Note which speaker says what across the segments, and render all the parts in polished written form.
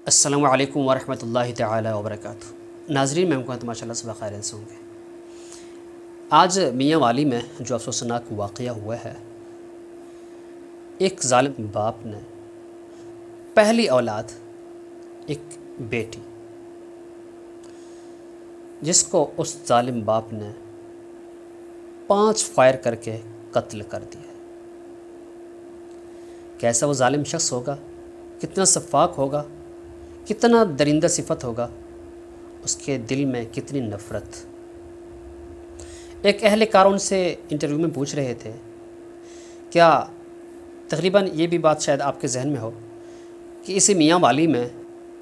Speaker 1: السلام علیکم ورحمۃ اللہ تعالی وبرکاتہ۔ ناظرین، میں امید ماشاءاللہ سے بخیر سے ہوں گے۔ آج میاں والی میں جو افسوسناک واقعہ ہوا ہے، ایک ظالم باپ نے پہلی اولاد ایک بیٹی، جس کو اس ظالم باپ نے 5 فائر کر کے قتل کر دیا۔ کیسا وہ ظالم شخص ہوگا، کتنا شفاق ہوگا، کتنا درندہ صفت ہوگا، اس کے دل میں کتنی نفرت۔ ایک اہلکار ان سے انٹرویو میں پوچھ رہے تھے، کیا تقریباً یہ بھی بات شاید آپ کے ذہن میں ہو کہ اسی میاں والی میں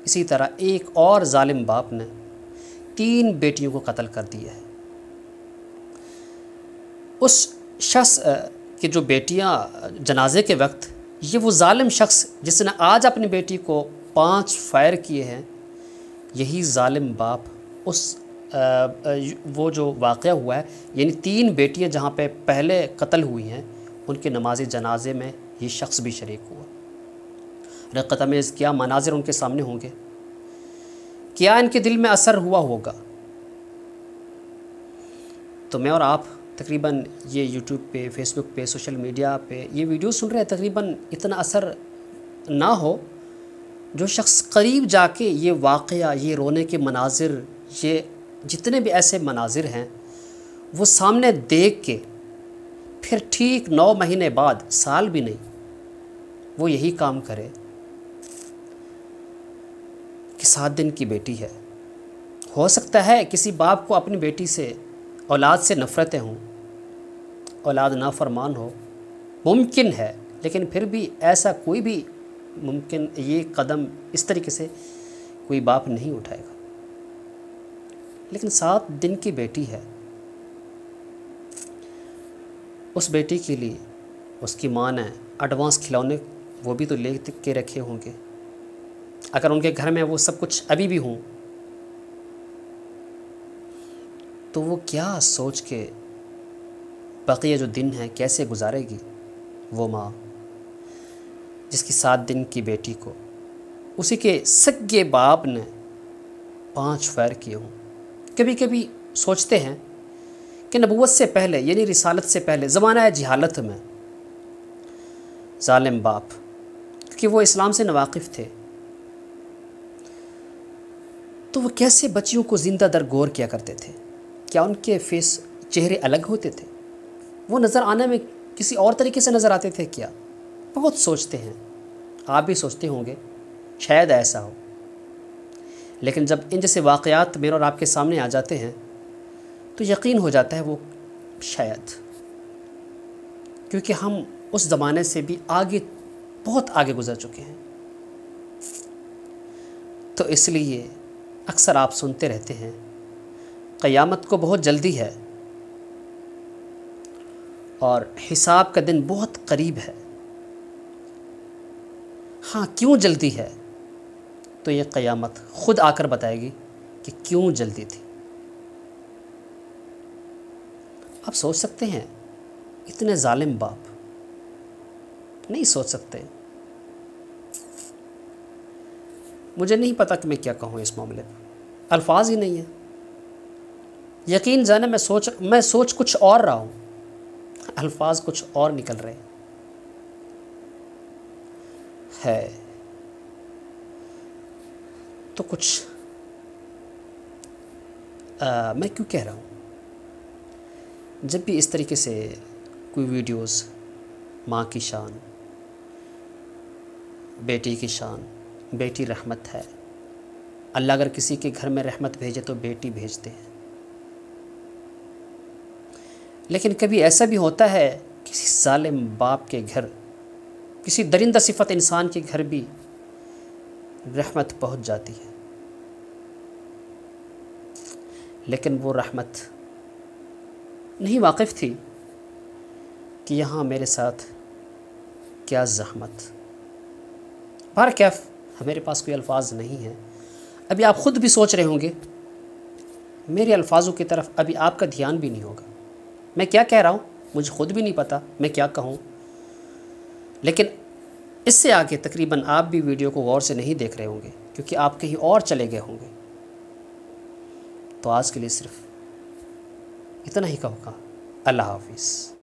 Speaker 1: اسی طرح ایک اور ظالم باپ نے 3 بیٹیوں کو قتل کر دیا ہے۔ اس شخص کی جو بیٹیاں جنازے کے وقت، یہ وہ ظالم شخص جس نے آج اپنی بیٹی کو 5 فائر کیے ہیں، یہی ظالم باپ اس وہ جو واقعہ ہوا ہے، یعنی 3 بیٹیاں جہاں پہ پہلے قتل ہوئی ہیں، ان کے نماز جنازے میں یہ شخص بھی شریک ہوا۔ حقیقت میں کیا مناظر ان کے سامنے ہوں گے، کیا ان کے دل میں اثر ہوا ہوگا۔ تو میں اور آپ تقریباً یہ یوٹیوب پہ، فیس بک پہ، سوشل میڈیا پہ یہ ویڈیو سن رہے ہیں، تقریباً اتنا اثر نہ ہو۔ جو شخص قریب جا کے یہ واقعہ، یہ رونے کے مناظر، یہ جتنے بھی ایسے مناظر ہیں، وہ سامنے دیکھ کے پھر ٹھیک 9 مہینے بعد، سال بھی نہیں، وہ یہی کام کرے کہ 7 دن کی بیٹی ہے۔ ہو سکتا ہے کسی باپ کو اپنی بیٹی سے، اولاد سے نفرتیں ہوں، اولاد نافرمان ہو، ممکن ہے، لیکن پھر بھی ایسا کوئی بھی ممکن یہ قدم اس طریقے سے کوئی باپ نہیں اٹھائے گا۔ لیکن 7 دن کی بیٹی ہے، اس بیٹی کے لیے اس کی ماں نے ایڈوانس کھلونے وہ بھی تو لے کے رکھے ہوں گے، اگر ان کے گھر میں وہ سب کچھ ابھی بھی ہوں تو وہ کیا سوچ کے بقیہ جو دن ہیں کیسے گزارے گی وہ ماں، جس کی 7 دن کی بیٹی کو اسی کے سگے باپ نے 5 فائر کیے ہوں۔ کبھی کبھی سوچتے ہیں کہ نبوت سے پہلے، یعنی رسالت سے پہلے، زمانہ جہالت میں ظالم باپ، کہ وہ اسلام سے ناواقف تھے، تو وہ کیسے بچیوں کو زندہ در گور کیا کرتے تھے؟ کیا ان کے چہرے الگ ہوتے تھے؟ وہ نظر آنے میں کسی اور طریقے سے نظر آتے تھے کیا؟ بہت سوچتے ہیں، آپ بھی سوچتے ہوں گے، شاید ایسا ہو۔ لیکن جب ان جیسے واقعات میرے اور آپ کے سامنے آ جاتے ہیں تو یقین ہو جاتا ہے وہ شاید، کیونکہ ہم اس زمانے سے بھی آگے، بہت آگے گزر چکے ہیں۔ تو اس لیے اکثر آپ سنتے رہتے ہیں قیامت کو بہت جلدی ہے اور حساب کا دن بہت قریب ہے۔ ہاں، کیوں جلدی ہے؟ تو یہ قیامت خود آ کر بتائے گی کہ کیوں جلدی تھی۔ آپ سوچ سکتے ہیں اتنے ظالم باپ؟ نہیں سوچ سکتے۔ مجھے نہیں پتہ کہ میں کیا کہوں اس معاملے میں، الفاظ ہی نہیں ہیں۔ یقین جانے میں سوچ کچھ اور رہا ہوں، الفاظ کچھ اور نکل رہے ہیں۔ تو کچھ میں کیوں کہہ رہا ہوں، جب بھی اس طریقے سے کوئی ویڈیوز ماں کی شان، بیٹی کی شان، بیٹی رحمت ہے، اللہ اگر کسی کے گھر میں رحمت بھیجے تو بیٹی بھیجتے ہیں، لیکن کبھی ایسا بھی ہوتا ہے کسی ظالم باپ کے گھر، کسی درندہ صفت انسان کے گھر بھی رحمت پہنچ جاتی ہے، لیکن وہ رحمت نہیں واقف تھی کہ یہاں میرے ساتھ کیا زحمت۔ بہرکیف میرے پاس کوئی الفاظ نہیں ہیں۔ ابھی آپ خود بھی سوچ رہے ہوں گے، میرے الفاظوں کی طرف ابھی آپ کا دھیان بھی نہیں ہوگا۔ میں کیا کہہ رہا ہوں مجھے خود بھی نہیں پتہ میں کیا کہوں، لیکن اس سے آگے تقریباً آپ بھی ویڈیو کو غور سے نہیں دیکھ رہے ہوں گے، کیونکہ آپ کہیں اور چلے گئے ہوں گے۔ تو آج کے لیے صرف اتنا ہی کہوں گا۔ اللہ حافظ۔